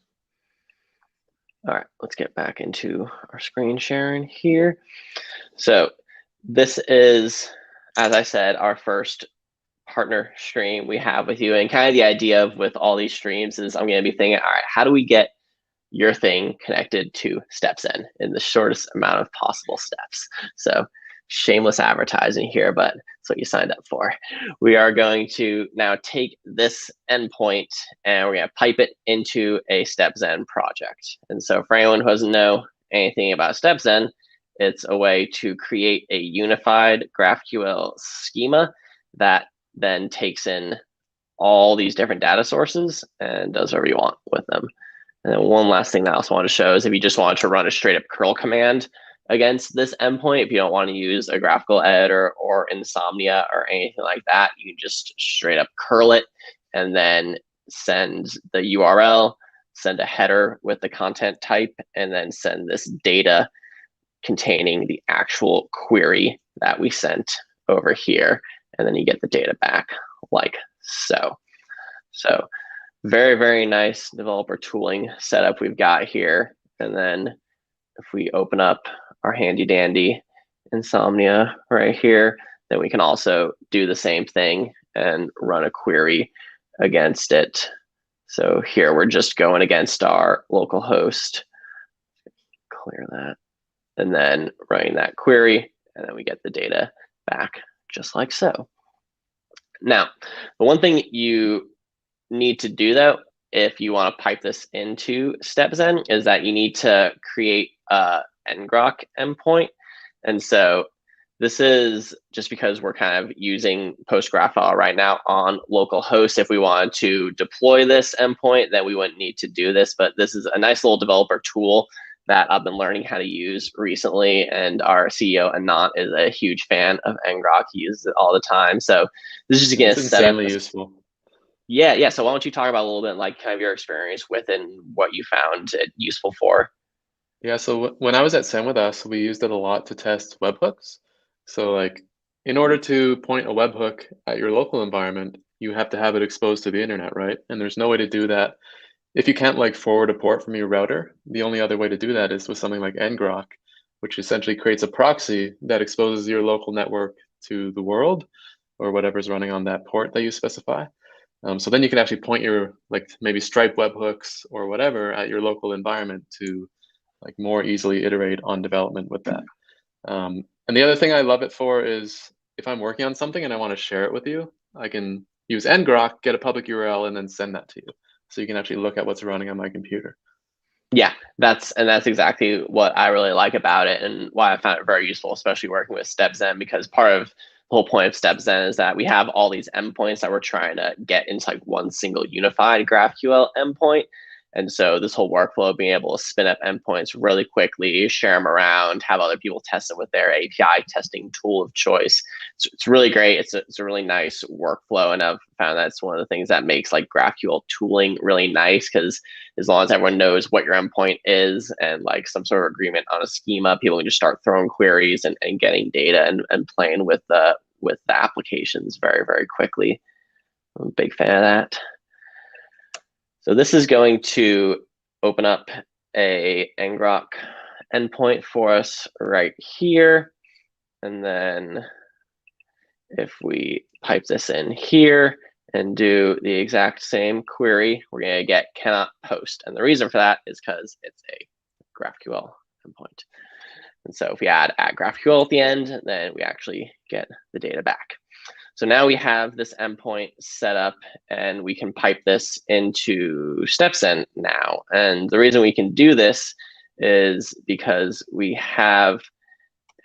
All right, let's get back into our screen sharing here. So this is, as I said, our first partner stream we have with you. And kind of the idea of with all these streams is I'm going to be thinking, all right, how do we get your thing connected to StepZen in the shortest amount of possible steps? So shameless advertising here, but that's what you signed up for. We are going to now take this endpoint and we're going to pipe it into a StepZen project. And so for anyone who doesn't know anything about StepZen, it's a way to create a unified GraphQL schema that then takes in all these different data sources and does whatever you want with them. And then one last thing that I also want to show is if you just wanted to run a straight up curl command against this endpoint, if you don't want to use a graphical editor or Insomnia or anything like that, you can just straight up curl it. and then send the URL, send a header with the content type, and then send this data containing the actual query that we sent over here. And then you get the data back like so. So very, very nice developer tooling setup we've got here. And then if we open up our handy dandy Insomnia right here, then we can also do the same thing and run a query against it. So here we're just going against our local host. Clear that. And then running that query, and then we get the data back just like so. Now, the one thing you need to do though, if you want to pipe this into StepZen, is that you need to create a ngrok endpoint. And so this is just because we're kind of using PostgreSQL right now on local host. If we wanted to deploy this endpoint, then we wouldn't need to do this, but this is a nice little developer tool that I've been learning how to use recently, and our CEO Anant is a huge fan of ngrok. He uses it all the time. So this is just going to set up. Insanely useful. Yeah. So why don't you talk about a little bit like kind of your experience with and what you found it useful for? Yeah, so when I was at Zen with us, we used it a lot to test webhooks. So like in order to point a webhook at your local environment, you have to have it exposed to the internet, right? And there's no way to do that. If you can't like forward a port from your router, the only other way to do that is with something like ngrok, which essentially creates a proxy that exposes your local network to the world or whatever's running on that port that you specify. So then you can actually point your like maybe Stripe webhooks or whatever at your local environment to like more easily iterate on development with that. And the other thing I love it for is if I'm working on something and I want to share it with you, I can use ngrok, get a public URL, and then send that to you. So you can actually look at what's running on my computer. Yeah, that's exactly what I really like about it, and why I found it very useful, especially working with StepZen, because part of the whole point of StepZen is that we have all these endpoints that we're trying to get into like one single unified GraphQL endpoint. And so this whole workflow of being able to spin up endpoints really quickly, share them around, have other people test them with their API testing tool of choice. It's really great. It's a really nice workflow. And I've found that's one of the things that makes like GraphQL tooling really nice, because as long as everyone knows what your endpoint is and like some sort of agreement on a schema, people can just start throwing queries and getting data and playing with the applications very, very quickly. I'm a big fan of that. So this is going to open up a ngrok endpoint for us right here. And then if we pipe this in here and do the exact same query, we're going to get cannot post. And the reason for that is because it's a GraphQL endpoint. And so if we add @GraphQL at the end, then we actually get the data back. So now we have this endpoint set up, and we can pipe this into StepZen now. And the reason we can do this is because we have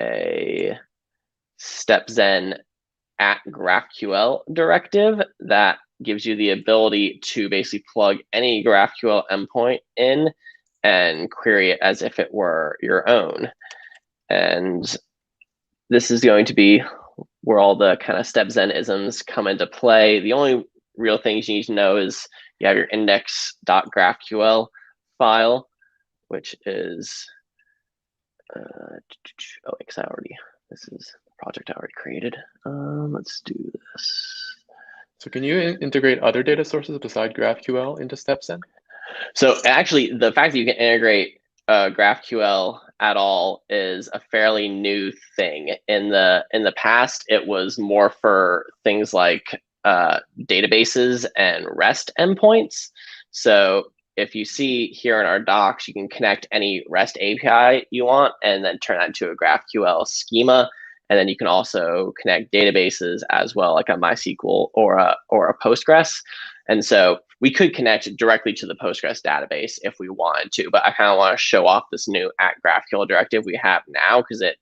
a StepZen @GraphQL directive that gives you the ability to basically plug any GraphQL endpoint in and query it as if it were your own. And this is going to be where all the kind of StepZen isms come into play. The only real things you need to know is you have your index.graphql file, which is, this is the project I already created. Let's do this. So can you integrate other data sources beside GraphQL into StepZen? So actually, the fact that you can integrate GraphQL at all is a fairly new thing. In the past, it was more for things like databases and REST endpoints. So if you see here in our docs, you can connect any REST API you want and then turn that into a GraphQL schema. And then you can also connect databases as well, like a MySQL or a Postgres. And so we could connect directly to the Postgres database if we wanted to, but I kind of want to show off this new @GraphQL directive we have now, because it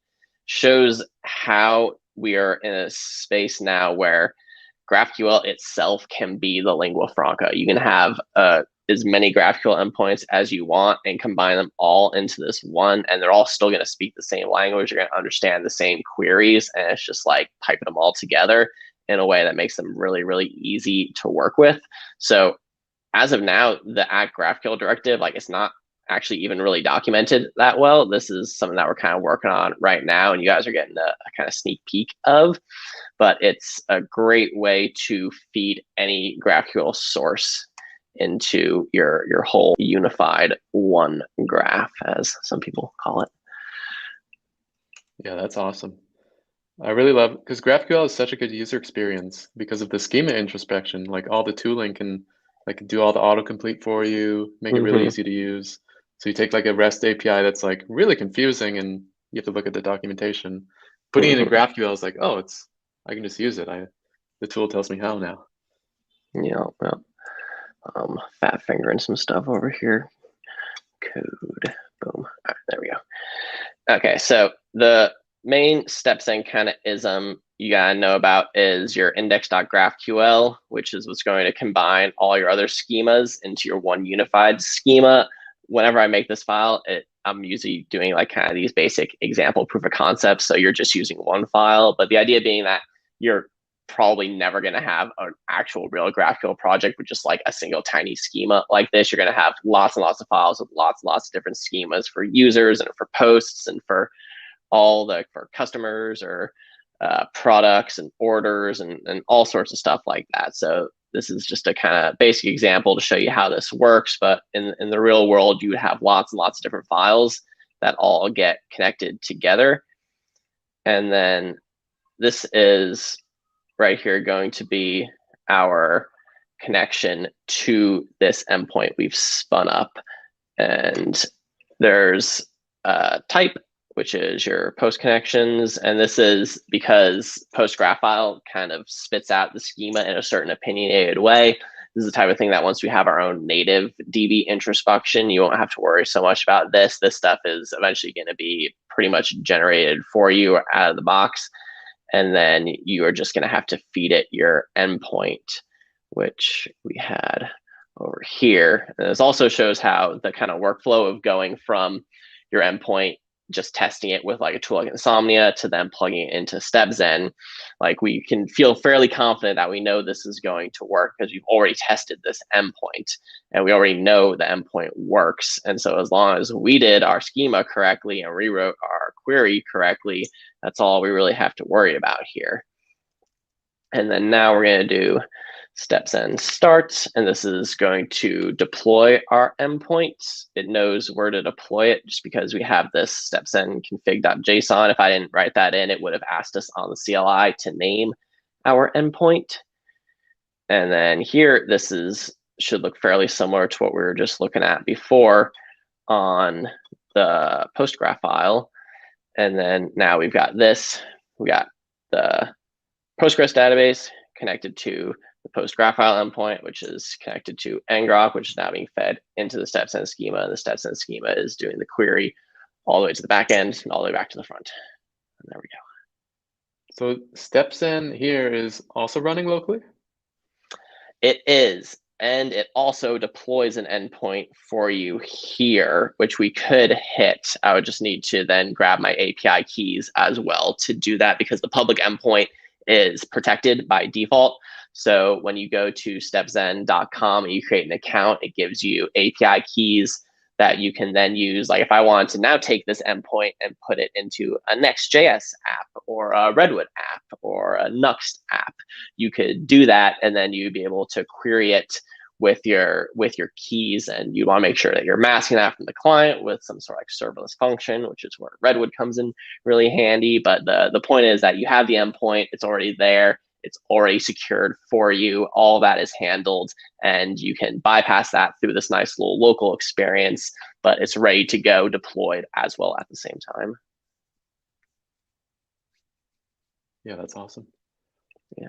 shows how we are in a space now where GraphQL itself can be the lingua franca. You can have as many GraphQL endpoints as you want and combine them all into this one, and they're all still going to speak the same language. You're going to understand the same queries, and it's just like piping them all together in a way that makes them really, really easy to work with. So as of now, the at GraphQL directive, like it's not actually even really documented that well. This is something that we're kind of working on right now, and you guys are getting a kind of sneak peek of, but it's a great way to feed any GraphQL source into your whole unified one graph, as some people call it. Yeah, that's awesome. I really love, because GraphQL is such a good user experience because of the schema introspection. Like all the tooling can like do all the autocomplete for you, make it really easy to use. So you take like a REST API that's like really confusing and you have to look at the documentation. Putting it in GraphQL is like, oh, I can just use it. The tool tells me how now. Yeah, well, fat fingering some stuff over here. Code, boom. All right, there we go. Okay, so the main StepZen kind of ism you gotta know about is your index.graphql, which is what's going to combine all your other schemas into your one unified schema. Whenever I make this file, I'm usually doing like kind of these basic example proof of concepts. So you're just using one file, but the idea being that you're probably never going to have an actual real GraphQL project with just like a single tiny schema like this. You're going to have lots and lots of files with lots and lots of different schemas for users and for posts and for for customers or products and orders and all sorts of stuff like that. So this is just a kind of basic example to show you how this works. But in the real world, you would have lots and lots of different files that all get connected together. And then this is right here going to be our connection to this endpoint we've spun up. And there's a type, which is your post connections. And this is because PostgreSQL kind of spits out the schema in a certain opinionated way. This is the type of thing that once we have our own native DB introspection, you won't have to worry so much about this. This stuff is eventually going to be pretty much generated for you out of the box. And then you are just going to have to feed it your endpoint, which we had over here. And this also shows how the kind of workflow of going from your endpoint, just testing it with like a tool like Insomnia, to then plugging it into StepZen. Like we can feel fairly confident that we know this is going to work because we've already tested this endpoint and we already know the endpoint works. And so as long as we did our schema correctly and rewrote our query correctly, that's all we really have to worry about here. And then now we're going to do StepZen start, and this is going to deploy our endpoint. It knows where to deploy it just because we have this StepZen config.json. If I didn't write that in, it would have asked us on the CLI to name our endpoint. And then here, this should look fairly similar to what we were just looking at before on the Postgraph file. And then now we've got this. We got the Postgres database connected to the PostgreSQL endpoint, which is connected to ngrok, which is now being fed into the StepZen schema. And the StepZen schema is doing the query all the way to the back end and all the way back to the front. And there we go. So StepZen here is also running locally? It is. And it also deploys an endpoint for you here, which we could hit. I would just need to then grab my API keys as well to do that because the public endpoint is protected by default. So when you go to stepzen.com and you create an account, it gives you API keys that you can then use. Like if I wanted to now take this endpoint and put it into a Next.js app or a Redwood app or a Nuxt app, you could do that, and then you'd be able to query it with your keys, and you want to make sure that you're masking that from the client with some sort of like serverless function, which is where Redwood comes in really handy. But the point is that you have the endpoint, it's already there, it's already secured for you, all that is handled, and you can bypass that through this nice little local experience, but it's ready to go deployed as well at the same time. Yeah, that's awesome. Yeah.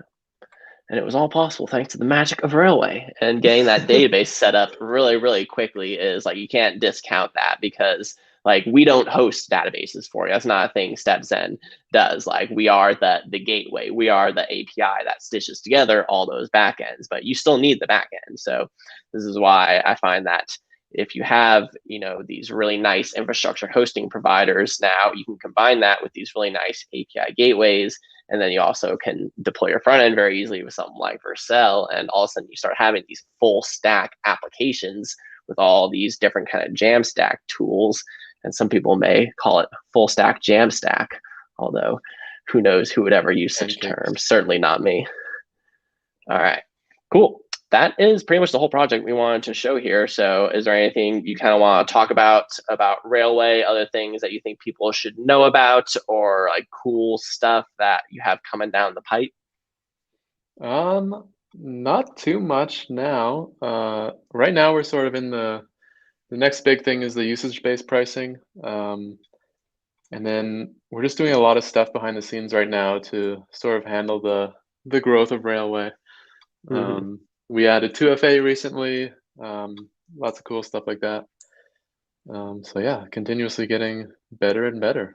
And it was all possible thanks to the magic of Railway, and getting that database set up really, really quickly is like, you can't discount that because like we don't host databases for you. That's not a thing StepZen does. Like we are the gateway. We are the API that stitches together all those backends, but you still need the backend. So this is why I find that if you have, these really nice infrastructure hosting providers, now you can combine that with these really nice API gateways. And then you also can deploy your front end very easily with something like Vercel. And all of a sudden you start having these full stack applications with all these different kind of Jamstack tools. And some people may call it full stack Jamstack, although who knows who would ever use such a term? Certainly not me. All right, cool. That is pretty much the whole project we wanted to show here. So is there anything you kind of want to talk about Railway, other things that you think people should know about, or like cool stuff that you have coming down the pipe? Not too much now. Right now we're sort of in the next big thing is the usage-based pricing. And then we're just doing a lot of stuff behind the scenes right now to sort of handle the growth of Railway. We added 2FA recently, lots of cool stuff like that. So yeah, continuously getting better and better.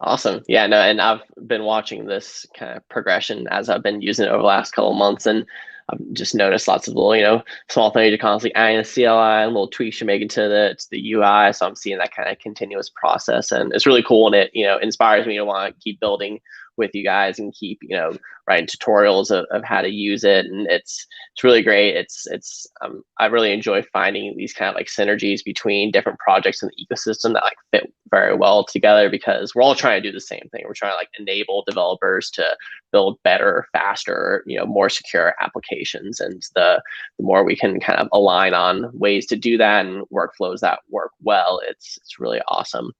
Awesome. Yeah, no, and I've been watching this kind of progression as I've been using it over the last couple of months, and I've just noticed lots of little, small things you're constantly adding to CLI and little tweaks you're making to the UI. So I'm seeing that kind of continuous process, and it's really cool, and it inspires me to want to keep building with you guys and keep writing tutorials of how to use it, and it's really great. I really enjoy finding these kind of like synergies between different projects in the ecosystem that like fit very well together, because we're all trying to do the same thing. We're trying to like enable developers to build better, faster, more secure applications, and the more we can kind of align on ways to do that and workflows that work well, it's really awesome.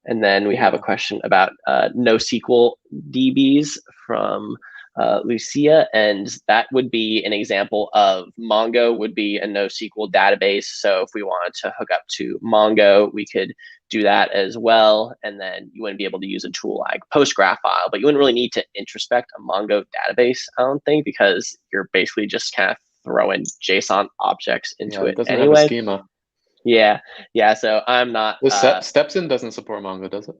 And then we have a question about NoSQL DBs from Lucia, and that would be an example of Mongo would be a NoSQL database. So if we wanted to hook up to Mongo, we could do that as well. And then you wouldn't be able to use a tool like PostgreSQL, but you wouldn't really need to introspect a Mongo database, I don't think, because you're basically just kind of throwing JSON objects into it doesn't anyway. have a schema. Yeah. So I'm not. StepZen doesn't support Mongo, does it?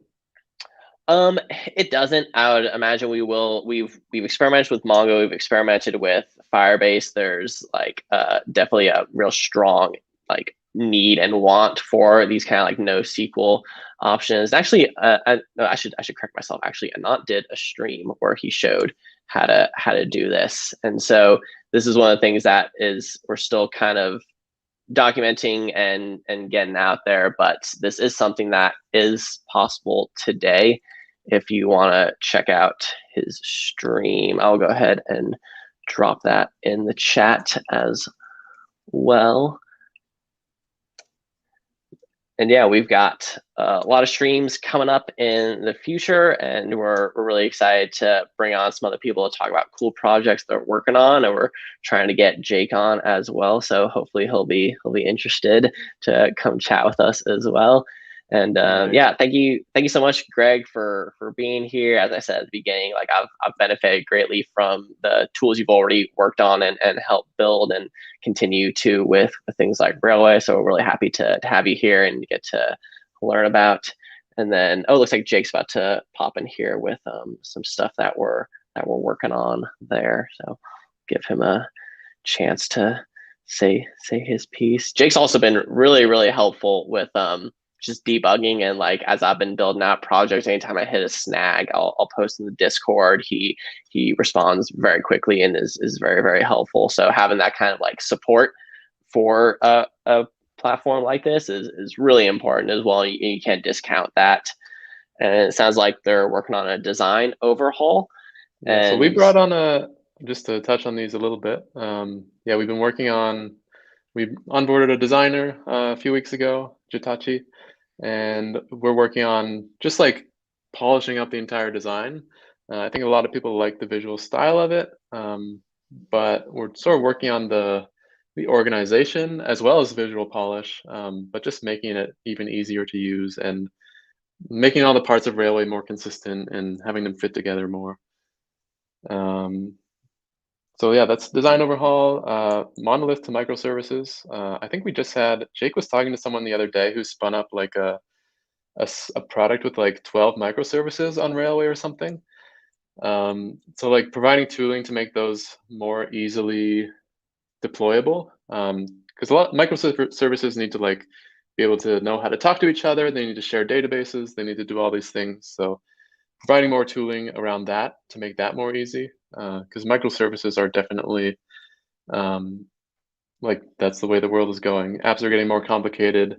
It doesn't. I would imagine we will. We've experimented with Mongo. We've experimented with Firebase. There's like definitely a real strong like need and want for these kind of like NoSQL options. Actually, I should correct myself. Actually, Anant did a stream where he showed how to do this, and so this is one of the things that we're still kind of documenting and getting out there, but this is something that is possible today. If you want to check out his stream, I'll go ahead and drop that in the chat as well. And yeah, we've got a lot of streams coming up in the future, and we're really excited to bring on some other people to talk about cool projects they're working on, and we're trying to get Jake on as well. So hopefully he'll be interested to come chat with us as well. And yeah, thank you so much, Greg, for being here. As I said at the beginning, like I've benefited greatly from the tools you've already worked on and helped build and continue to with things like Railway. So we're really happy to have you here and get to learn about. And then it looks like Jake's about to pop in here with some stuff that we're working on there. So give him a chance to say his piece. Jake's also been really helpful with just debugging, and like as I've been building out projects, anytime I hit a snag, I'll post in the Discord. He responds very quickly and is very helpful. So having that kind of like support for a platform like this is really important as well. You can't discount that. And it sounds like they're working on a design overhaul. Yeah, so we brought on just to touch on these a little bit. Yeah, we onboarded a designer a few weeks ago, Jitachi, and we're working on just like polishing up the entire design. I think a lot of people like the visual style of it, but we're sort of working on the organization as well as visual polish, but just making it even easier to use and making all the parts of Railway more consistent and having them fit together more. So yeah, that's design overhaul, monolith to microservices. I think we just had, Jake was talking to someone the other day who spun up like a product with like 12 microservices on Railway or something. So like providing tooling to make those more easily deployable Because a lot microservices need to like be able to know how to talk to each other. They need to share databases. They need to do all these things. So providing more tooling around that to make that more easy. Because microservices are definitely um, like that's the way the world is going. Apps are getting more complicated.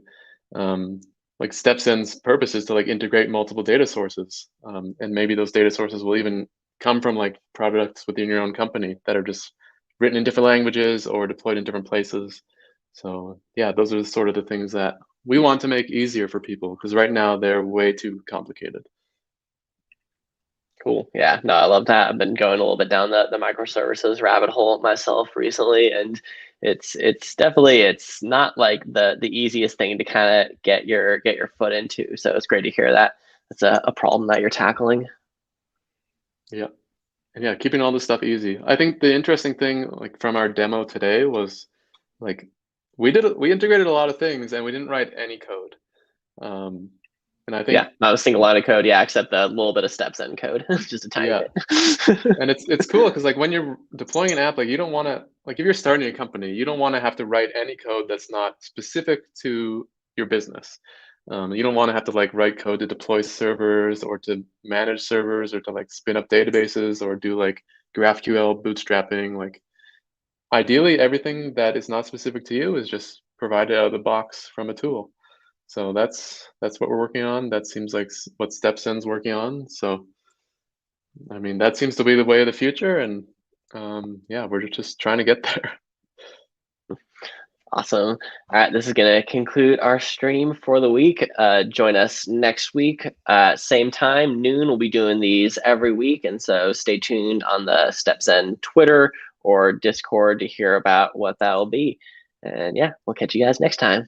Um, like StepZen's purpose is to like integrate multiple data sources, and maybe those data sources will even come from like products within your own company that are just written in different languages or deployed in different places. So yeah, those are sort of the things that we want to make easier for people because right now they're way too complicated. Cool. Yeah, no, I love that. I've been going a little bit down the microservices rabbit hole myself recently, and it's definitely it's not like the easiest thing to kind of get your foot into. So it's great to hear that it's a problem that you're tackling. Yeah. And yeah, keeping all this stuff easy. I think the interesting thing like from our demo today was like we integrated a lot of things and we didn't write any code. Um, and I Yeah, think not a single line of code. Yeah, except the little bit of StepZen code, just a tiny yeah, bit. and it's cool because like when you're deploying an app, like you don't want to like if you're starting a company, you don't want to have to write any code that's not specific to your business. You don't want to have to like write code to deploy servers or to manage servers or to like spin up databases or do like GraphQL bootstrapping. Like ideally, everything that is not specific to you is just provided out of the box from a tool. So that's what we're working on. That seems like what StepZen's working on. So I mean, that seems to be the way of the future, and yeah, we're just trying to get there. Awesome. All right, this is going to conclude our stream for the week. Join us next week, same time, noon. We'll be doing these every week, and so stay tuned on the StepZen Twitter or Discord to hear about what that will be. And yeah, we'll catch you guys next time.